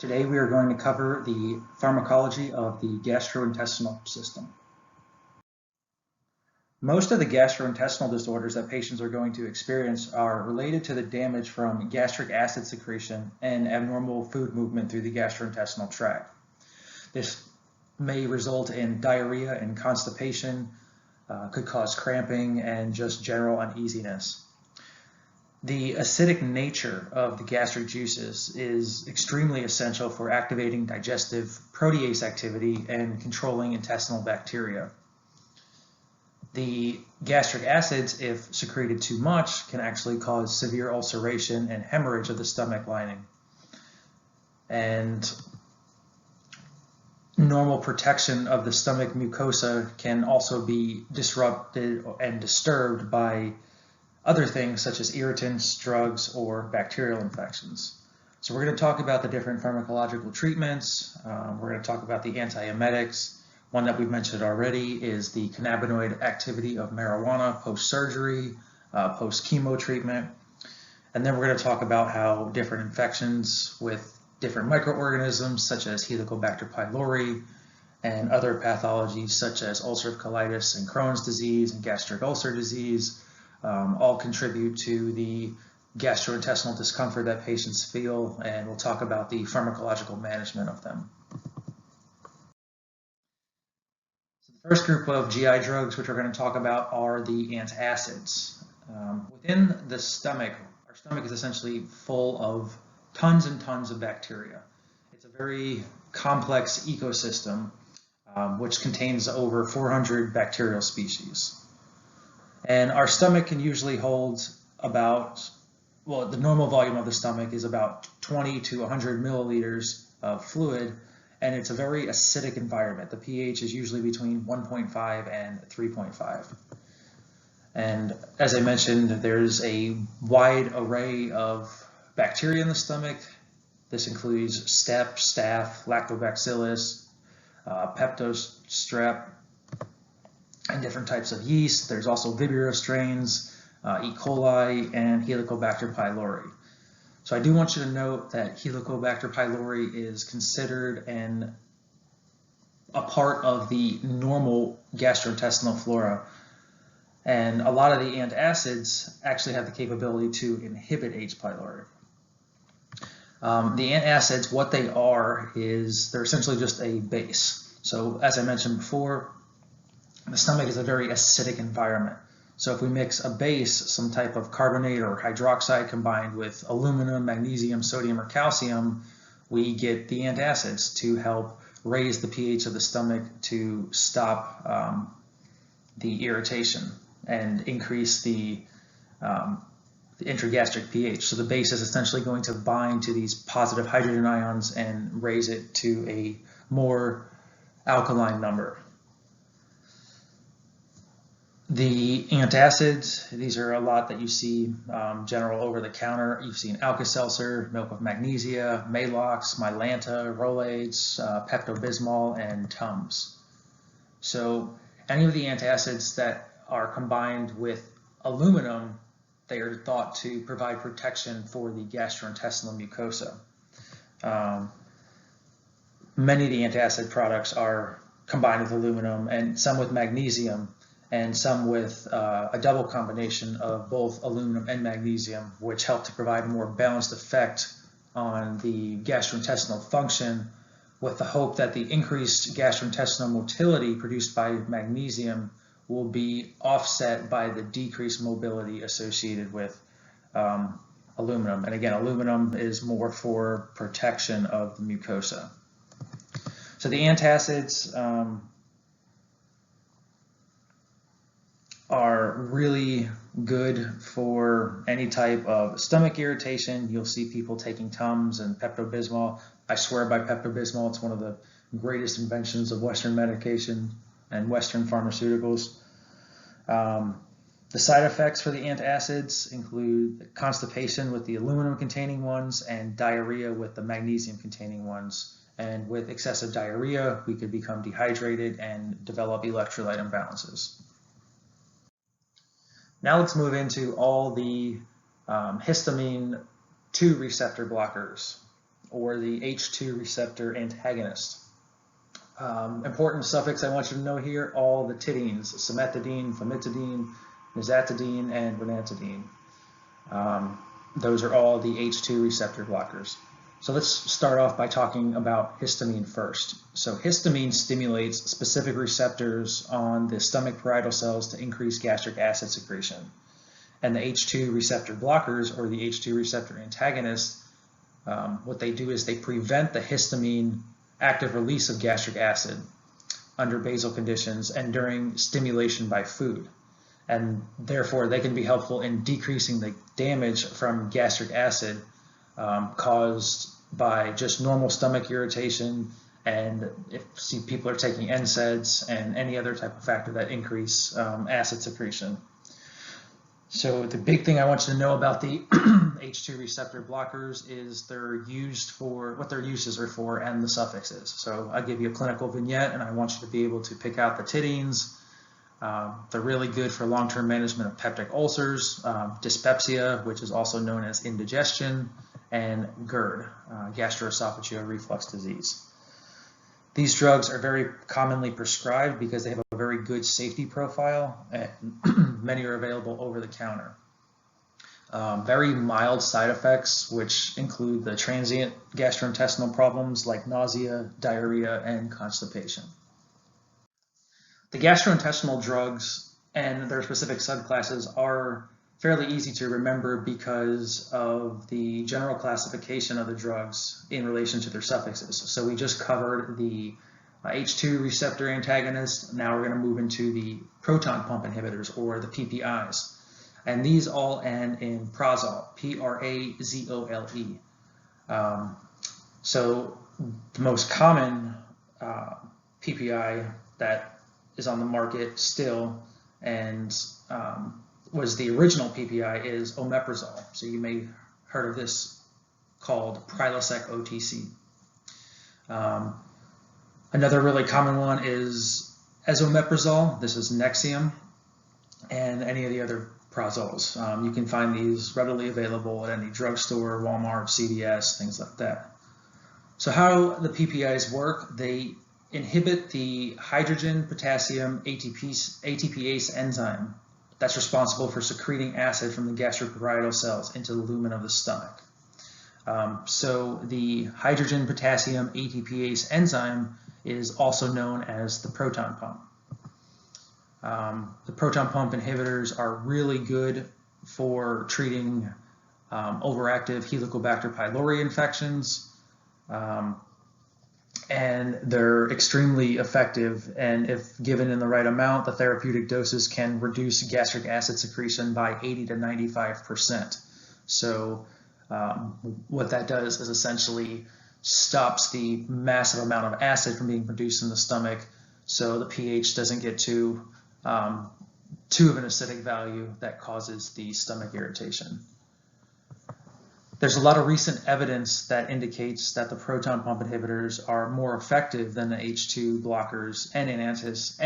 Today we are going to cover the pharmacology of the gastrointestinal system. Most of the gastrointestinal disorders that patients are going to experience are related to the damage from gastric acid secretion and abnormal food movement through the gastrointestinal tract. This may result in diarrhea and constipation, could cause cramping and just general uneasiness. The acidic nature of the gastric juices is extremely essential for activating digestive protease activity and controlling intestinal bacteria. The gastric acids, if secreted too much, can actually cause severe ulceration and hemorrhage of the stomach lining. And normal protection of the stomach mucosa can also be disrupted and disturbed by other things such as irritants, drugs, or bacterial infections. So we're going to talk about the different pharmacological treatments. We're going to talk about the antiemetics. One that we've mentioned already is the cannabinoid activity of marijuana post-surgery, post-chemo treatment. And then we're going to talk about how different infections with different microorganisms such as Helicobacter pylori and other pathologies such as ulcerative colitis and Crohn's disease and gastric ulcer disease all contribute to the gastrointestinal discomfort that patients feel, and we'll talk about the pharmacological management of them. So the first group of GI drugs which we're going to talk about are the antacids. Within the stomach, our stomach is essentially full of tons and tons of bacteria. It's a very complex ecosystem which contains over 400 bacterial species. And our stomach can usually hold about, well, the normal volume of the stomach is about 20 to 100 milliliters of fluid, and it's a very acidic environment. The pH is usually between 1.5 and 3.5. And as I mentioned, there's a wide array of bacteria in the stomach. This includes staph, lactobacillus, peptostrep, and different types of yeast. There's also Vibrio strains, E. coli, and Helicobacter pylori. So I do want you to note that Helicobacter pylori is considered a part of the normal gastrointestinal flora. And a lot of the antacids actually have the capability to inhibit H. pylori. The antacids, what they are is they're essentially just a base. So as I mentioned before, the stomach is a very acidic environment. So if we mix a base, some type of carbonate or hydroxide combined with aluminum, magnesium, sodium, or calcium, we get the antacids to help raise the pH of the stomach to stop the irritation and increase the intragastric pH. So the base is essentially going to bind to these positive hydrogen ions and raise it to a more alkaline number. The antacids, these are a lot that you see general over the counter. You've seen Alka-Seltzer, milk of magnesia, Maalox, Mylanta, Rolaids, Pepto-Bismol, and Tums. So any of the antacids that are combined with aluminum, they are thought to provide protection for the gastrointestinal mucosa. Many of the antacid products are combined with aluminum, and some with magnesium, and some with a double combination of both aluminum and magnesium, which help to provide a more balanced effect on the gastrointestinal function, with the hope that the increased gastrointestinal motility produced by magnesium will be offset by the decreased mobility associated with aluminum. And again, aluminum is more for protection of the mucosa. So the antacids are really good for any type of stomach irritation. You'll see people taking Tums and Pepto-Bismol. I swear by Pepto-Bismol, it's one of the greatest inventions of Western medication and Western pharmaceuticals. The side effects for the antacids include constipation with the aluminum-containing ones and diarrhea with the magnesium-containing ones. And with excessive diarrhea, we could become dehydrated and develop electrolyte imbalances. Now let's move into all the histamine 2 receptor blockers, or the H2 receptor antagonist. Important suffix I want you to know here, all the titines, cimetidine, famotidine, nizatidine, and ranitidine. Those are all the H2 receptor blockers. So let's start off by talking about histamine first. So histamine stimulates specific receptors on the stomach parietal cells to increase gastric acid secretion. And the H2 receptor blockers, or the H2 receptor antagonists, what they do is they prevent the histamine active release of gastric acid under basal conditions and during stimulation by food. And therefore, they can be helpful in decreasing the damage from gastric acid caused by just normal stomach irritation, and if people are taking NSAIDs and any other type of factor that increase acid secretion. So the big thing I want you to know about the H2 receptor blockers is they're used for what their uses are for and the suffixes. So I give you a clinical vignette and I want you to be able to pick out the titines. They're really good for long-term management of peptic ulcers, dyspepsia, which is also known as indigestion, and GERD, gastroesophageal reflux disease. These drugs are very commonly prescribed because they have a very good safety profile, and many are available over the counter. Very mild side effects, which include the transient gastrointestinal problems like nausea, diarrhea, and constipation. The gastrointestinal drugs and their specific subclasses are fairly easy to remember because of the general classification of the drugs in relation to their suffixes. So we just covered the H2 receptor antagonist. Now we're going to move into the proton pump inhibitors, or the PPIs. And these all end in prazole, P-R-A-Z-O-L-E. So the most common PPI that is on the market still and was the original PPI is omeprazole. So you may have heard of this called Prilosec OTC. Another really common one is esomeprazole. This is Nexium, and any of the other prazoles. You can find these readily available at any drugstore, Walmart, CVS, things like that. So how the PPIs work, they inhibit the hydrogen potassium ATPase enzyme that's responsible for secreting acid from the gastroparietal cells into the lumen of the stomach. So the hydrogen potassium ATPase enzyme is also known as the proton pump. The proton pump inhibitors are really good for treating overactive Helicobacter pylori infections, and they're extremely effective, and if given in the right amount, the therapeutic doses can reduce gastric acid secretion by 80 to 95%. So what that does is essentially stops the massive amount of acid from being produced in the stomach, so the pH doesn't get too of an acidic value that causes the stomach irritation. There's a lot of recent evidence that indicates that the proton pump inhibitors are more effective than the H2 blockers and antacids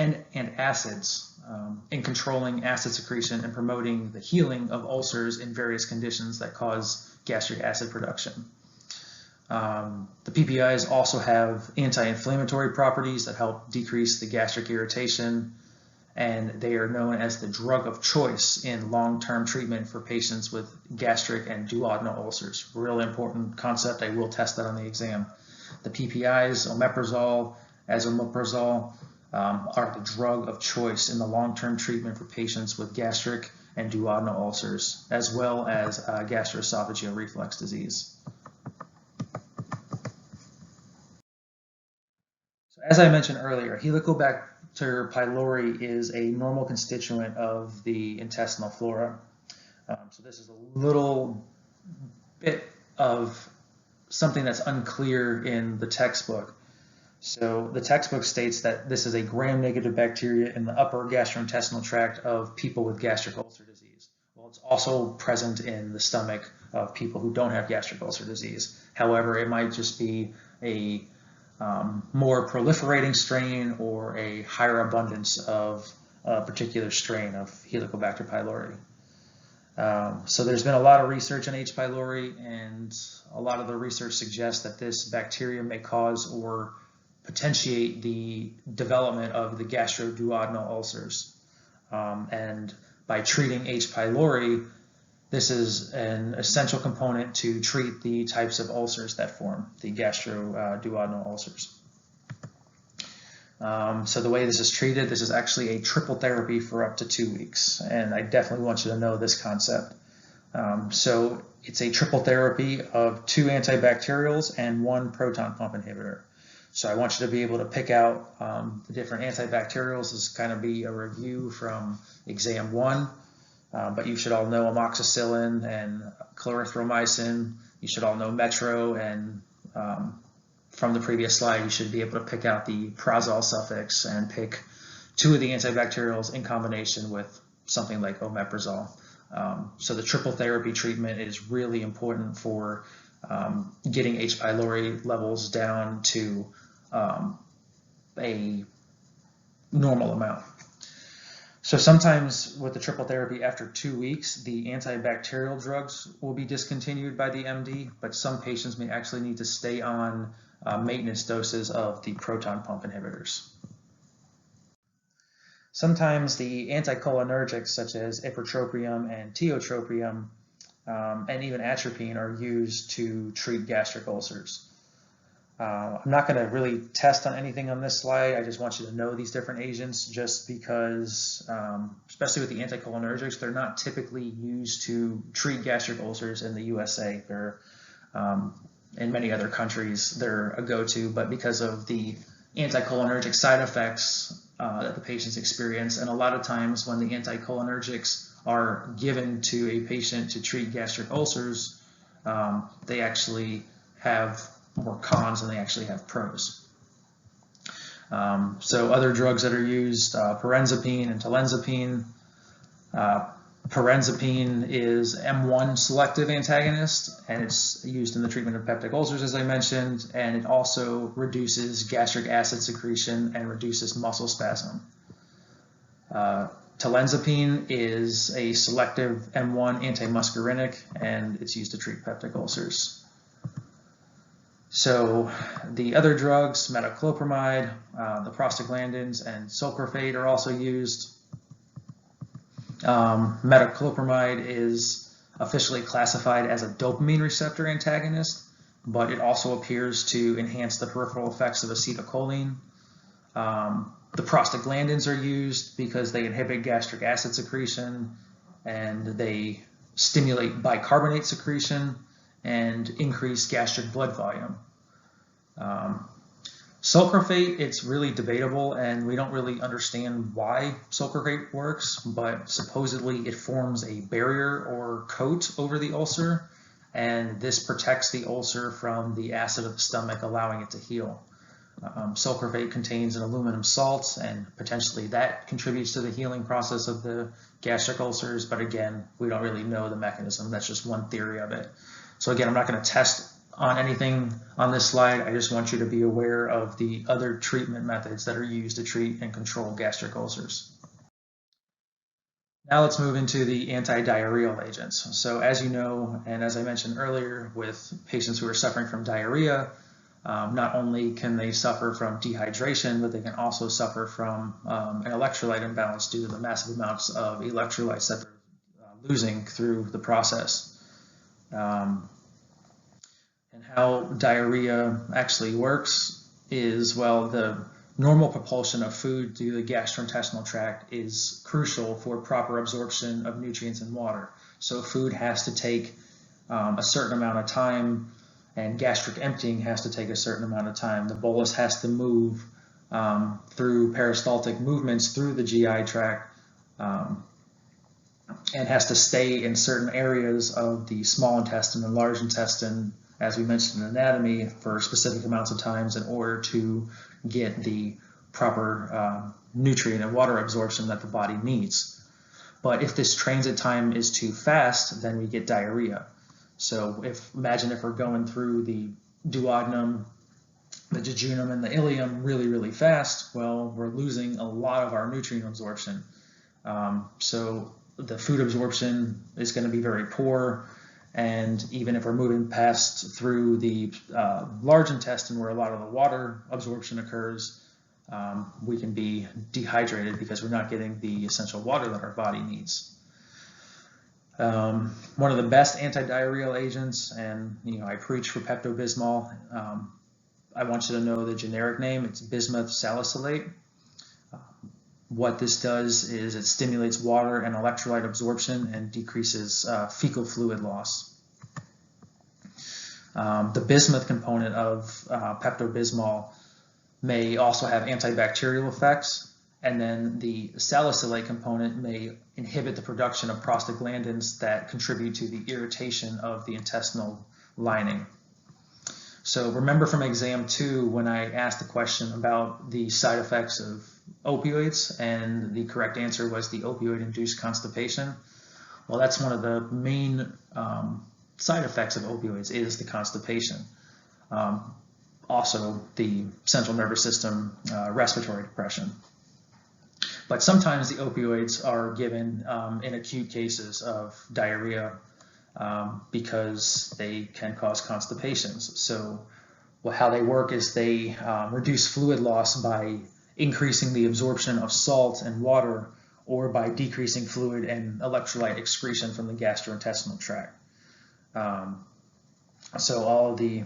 in controlling acid secretion and promoting the healing of ulcers in various conditions that cause gastric acid production. The PPIs also have anti-inflammatory properties that help decrease the gastric irritation, and they are known as the drug of choice in long-term treatment for patients with gastric and duodenal ulcers. Really important concept. I will test that on the exam. The PPIs, omeprazole, esomeprazole, are the drug of choice in the long-term treatment for patients with gastric and duodenal ulcers, as well as gastroesophageal reflux disease. So as I mentioned earlier, Helicobacter pylori is a normal constituent of the intestinal flora. So this is a little bit of something that's unclear in the textbook. So the textbook states that this is a gram-negative bacteria in the upper gastrointestinal tract of people with gastric ulcer disease. Well, it's also present in the stomach of people who don't have gastric ulcer disease. However, it might just be a more proliferating strain or a higher abundance of a particular strain of Helicobacter pylori. So there's been a lot of research on H. pylori, and a lot of the research suggests that this bacteria may cause or potentiate the development of the gastroduodenal ulcers. And by treating H. pylori, this is an essential component to treat the types of ulcers that form, the gastroduodenal ulcers. So the way this is treated, this is actually a triple therapy for up to 2 weeks, and I definitely want you to know this concept. So it's a triple therapy of 2 antibacterials and 1 proton pump inhibitor. So I want you to be able to pick out the different antibacterials. This is kind of be a review from exam 1, but you should all know amoxicillin and clarithromycin. You should all know metro, and from the previous slide, you should be able to pick out the prazole suffix and pick 2 of the antibacterials in combination with something like omeprazole. So the triple therapy treatment is really important for getting H. pylori levels down to a normal amount. So sometimes with the triple therapy after 2 weeks, the antibacterial drugs will be discontinued by the MD, but some patients may actually need to stay on maintenance doses of the proton pump inhibitors. Sometimes the anticholinergics such as ipratropium and tiotropium and even atropine are used to treat gastric ulcers. I'm not going to really test on anything on this slide. I just want you to know these different agents just because, especially with the anticholinergics, they're not typically used to treat gastric ulcers in the USA. They're, in many other countries, they're a go-to, but because of the anticholinergic side effects that the patients experience, and a lot of times when the anticholinergics are given to a patient to treat gastric ulcers, they actually have more cons than they actually have pros. So other drugs that are used, pirenzepine and tolenzapine. Pirenzepine is M1 selective antagonist, and it's used in the treatment of peptic ulcers, as I mentioned, and it also reduces gastric acid secretion and reduces muscle spasm. Tolenzapine is a selective M1 antimuscarinic, and it's used to treat peptic ulcers. So the other drugs, metoclopramide, the prostaglandins, and sulcrafate are also used. Metoclopramide is officially classified as a dopamine receptor antagonist, but it also appears to enhance the peripheral effects of acetylcholine. The prostaglandins are used because they inhibit gastric acid secretion and they stimulate bicarbonate secretion and increase gastric blood volume. Sulcrafate, it's really debatable, and we don't really understand why sulcrafate works, but supposedly it forms a barrier or coat over the ulcer, and this protects the ulcer from the acid of the stomach, allowing it to heal. Sulcrafate contains an aluminum salt, and potentially that contributes to the healing process of the gastric ulcers, but again, we don't really know the mechanism. That's just one theory of it. So again, I'm not going to test on anything on this slide. I just want you to be aware of the other treatment methods that are used to treat and control gastric ulcers. Now let's move into the antidiarrheal agents. So as you know, and as I mentioned earlier, with patients who are suffering from diarrhea, not only can they suffer from dehydration, but they can also suffer from an electrolyte imbalance due to the massive amounts of electrolytes that they're losing through the process. And how diarrhea actually works is, well, the normal propulsion of food through the gastrointestinal tract is crucial for proper absorption of nutrients and water. So food has to take a certain amount of time, and gastric emptying has to take a certain amount of time. The bolus has to move through peristaltic movements through the GI tract and has to stay in certain areas of the small intestine and large intestine, as we mentioned in anatomy, for specific amounts of times in order to get the proper nutrient and water absorption that the body needs. But if this transit time is too fast, then we get diarrhea. So imagine if we're going through the duodenum, the jejunum, and the ileum really, really fast, well, we're losing a lot of our nutrient absorption. So the food absorption is going to be very poor. And even if we're moving past through the large intestine where a lot of the water absorption occurs, we can be dehydrated because we're not getting the essential water that our body needs. One of the best antidiarrheal agents, and I preach for Pepto-Bismol. I want you to know the generic name. It's bismuth salicylate. What this does is it stimulates water and electrolyte absorption and decreases fecal fluid loss. The bismuth component of Pepto-Bismol may also have antibacterial effects, and then the salicylate component may inhibit the production of prostaglandins that contribute to the irritation of the intestinal lining. So remember from exam 2 when I asked the question about the side effects of opioids, and the correct answer was the opioid-induced constipation. Well, that's one of the main side effects of opioids is the constipation. Also, the central nervous system respiratory depression. But sometimes the opioids are given in acute cases of diarrhea because they can cause constipations. So how they work is they reduce fluid loss by increasing the absorption of salt and water, or by decreasing fluid and electrolyte excretion from the gastrointestinal tract. So all of the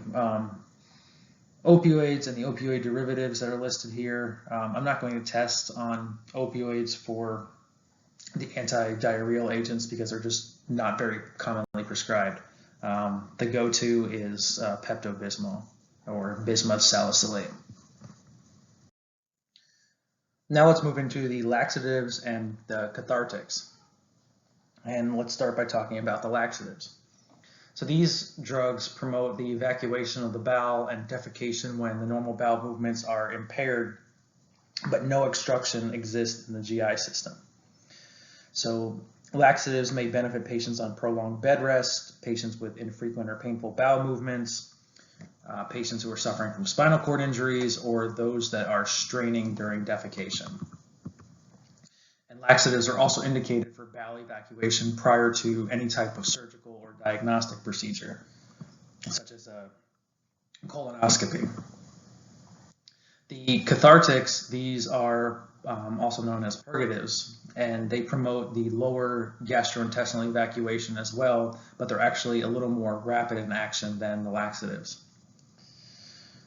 opioids and the opioid derivatives that are listed here, I'm not going to test on opioids for the antidiarrheal agents because they're just not very commonly prescribed. The go-to is Pepto-Bismol or bismuth salicylate. Now let's move into the laxatives and the cathartics. And let's start by talking about the laxatives. So these drugs promote the evacuation of the bowel and defecation when the normal bowel movements are impaired, but no obstruction exists in the GI system. So laxatives may benefit patients on prolonged bed rest, patients with infrequent or painful bowel movements, patients who are suffering from spinal cord injuries, or those that are straining during defecation. And laxatives are also indicated for bowel evacuation prior to any type of surgical or diagnostic procedure, such as a colonoscopy. The cathartics, these are also known as purgatives, and they promote the lower gastrointestinal evacuation as well, but they're actually a little more rapid in action than the laxatives.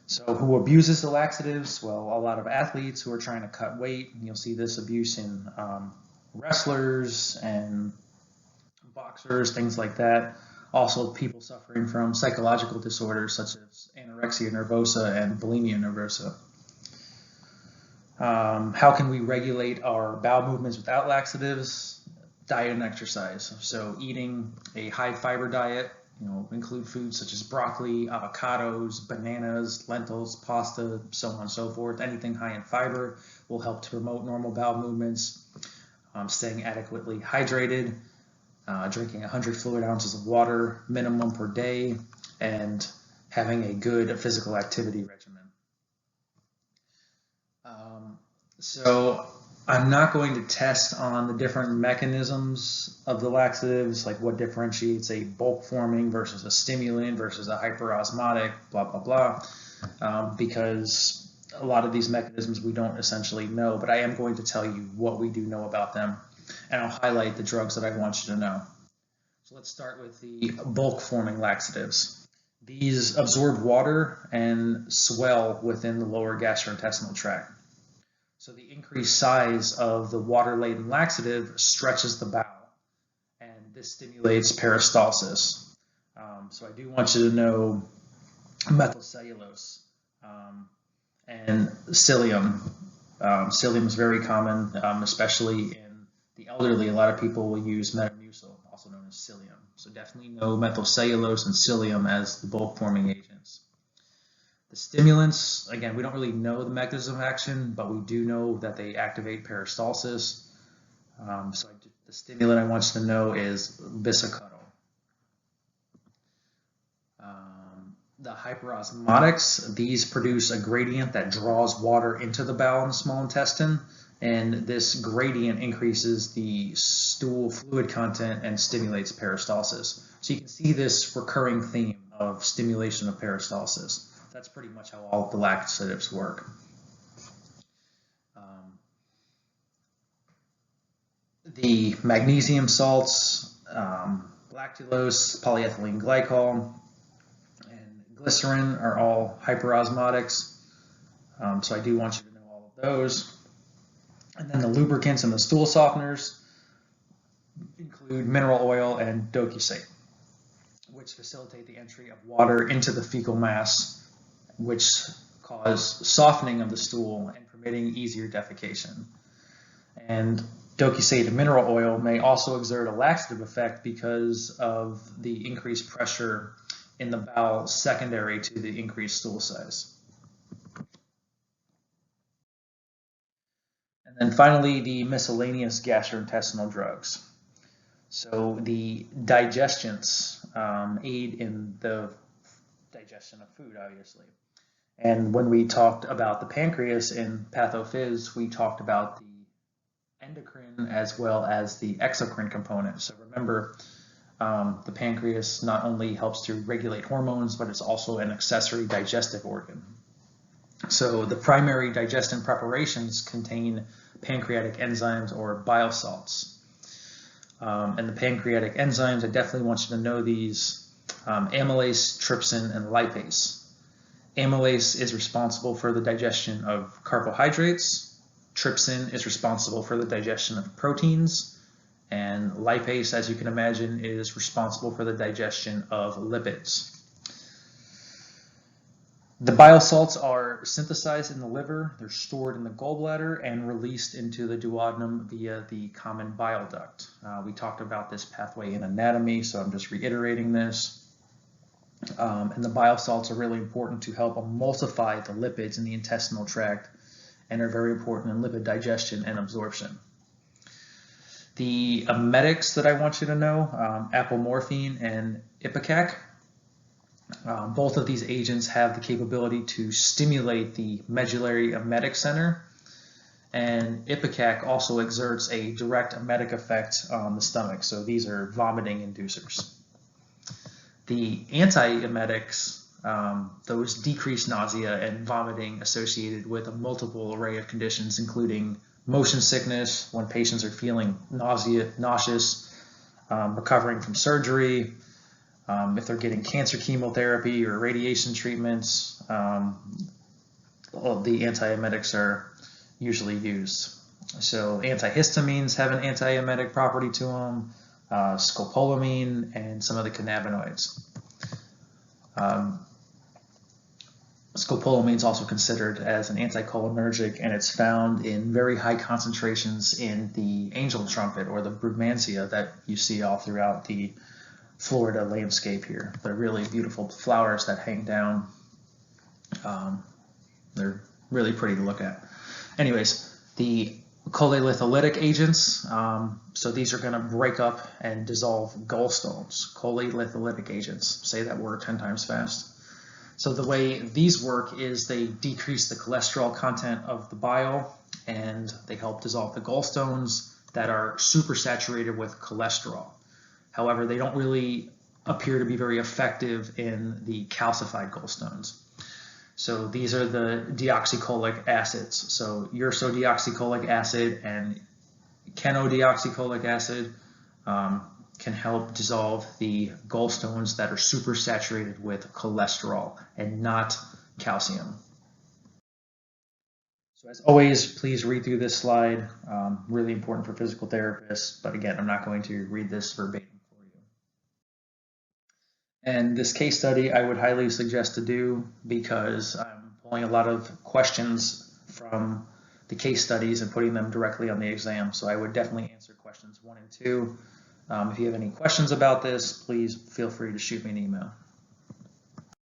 So who abuses the laxatives? Well, a lot of athletes who are trying to cut weight. You'll see this abuse in wrestlers and boxers, things like that. Also people suffering from psychological disorders such as anorexia nervosa and bulimia nervosa. How can we regulate our bowel movements without laxatives? Diet and exercise. So eating a high fiber diet, include foods such as broccoli, avocados, bananas, lentils, pasta, so on and so forth. Anything high in fiber will help to promote normal bowel movements. Staying adequately hydrated, drinking 100 fluid ounces of water minimum per day, and having a good physical activity regimen. So I'm not going to test on the different mechanisms of the laxatives, like what differentiates a bulk forming versus a stimulant versus a hyperosmotic, blah, blah, blah, because a lot of these mechanisms we don't essentially know, but I am going to tell you what we do know about them, and I'll highlight the drugs that I want you to know. So let's start with the bulk forming laxatives. These absorb water and swell within the lower gastrointestinal tract. So the increased size of the water-laden laxative stretches the bowel, and this stimulates peristalsis. So I do want you to know methylcellulose and psyllium. Psyllium is very common, especially in the elderly. A lot of people will use Metamucil, also known as psyllium. So definitely know methylcellulose and psyllium as the bulk-forming agents. The stimulants, again, we don't really know the mechanism of action, but we do know that they activate peristalsis. The stimulant I want you to know is bisacuddle. The hyperosmotics, these produce a gradient that draws water into the bowel and the small intestine and this gradient increases the stool fluid content and stimulates peristalsis. So you can see this recurring theme of stimulation of peristalsis. That's pretty much how all of the laxatives work. The magnesium salts, lactulose, polyethylene glycol, and glycerin are all hyperosmotics. So I do want you to know all of those. And then the lubricants and the stool softeners include mineral oil and docusate, which facilitate the entry of water into the fecal mass, which cause softening of the stool and permitting easier defecation. And docusate and mineral oil may also exert a laxative effect because of the increased pressure in the bowel secondary to the increased stool size. And then finally, the miscellaneous gastrointestinal drugs. So the digestants aid in the digestion of food, obviously. And when we talked about the pancreas in pathophys, we talked about the endocrine as well as the exocrine component. So remember, the pancreas not only helps to regulate hormones, but it's also an accessory digestive organ. So the primary digestant preparations contain pancreatic enzymes or bile salts. And the pancreatic enzymes, I definitely want you to know these: amylase, trypsin, and lipase. Amylase is responsible for the digestion of carbohydrates. Trypsin is responsible for the digestion of proteins. And lipase, as you can imagine, is responsible for the digestion of lipids. The bile salts are synthesized in the liver, they're stored in the gallbladder, and released into the duodenum via the common bile duct. We talked about this pathway in anatomy, so I'm just reiterating this. And the bile salts are really important to help emulsify the lipids in the intestinal tract and are very important in lipid digestion and absorption. The emetics that I want you to know, apomorphine and ipecac. Both of these agents have the capability to stimulate the medullary emetic center, and ipecac also exerts a direct emetic effect on the stomach, so these are vomiting inducers. The antiemetics, those decrease nausea and vomiting associated with a multiple array of conditions, including motion sickness when patients are feeling nauseous, recovering from surgery, if they're getting cancer chemotherapy or radiation treatments, all of the antiemetics are usually used. So antihistamines have an antiemetic property to them, scopolamine, and some of the cannabinoids. Scopolamine is also considered as an anticholinergic, and it's found in very high concentrations in the angel trumpet or the brugmansia that you see all throughout the Florida landscape here. They're really beautiful flowers that hang down. They're really pretty to look at. Anyways, the cholelitholytic agents, so these are going to break up and dissolve gallstones. Cholelitholytic agents, say that word 10 times fast. So the way these work is they decrease the cholesterol content of the bile, and they help dissolve the gallstones that are supersaturated with cholesterol. However, they don't really appear to be very effective in the calcified gallstones. So these are the deoxycholic acids. So ursodeoxycholic acid and chenodeoxycholic acid can help dissolve the gallstones that are supersaturated with cholesterol and not calcium. So as always, please read through this slide. Really important for physical therapists, but again, I'm not going to read this verbatim. And this case study I would highly suggest to do because I'm pulling a lot of questions from the case studies and putting them directly on the exam. So I would definitely answer questions 1 and 2. If you have any questions about this, please feel free to shoot me an email.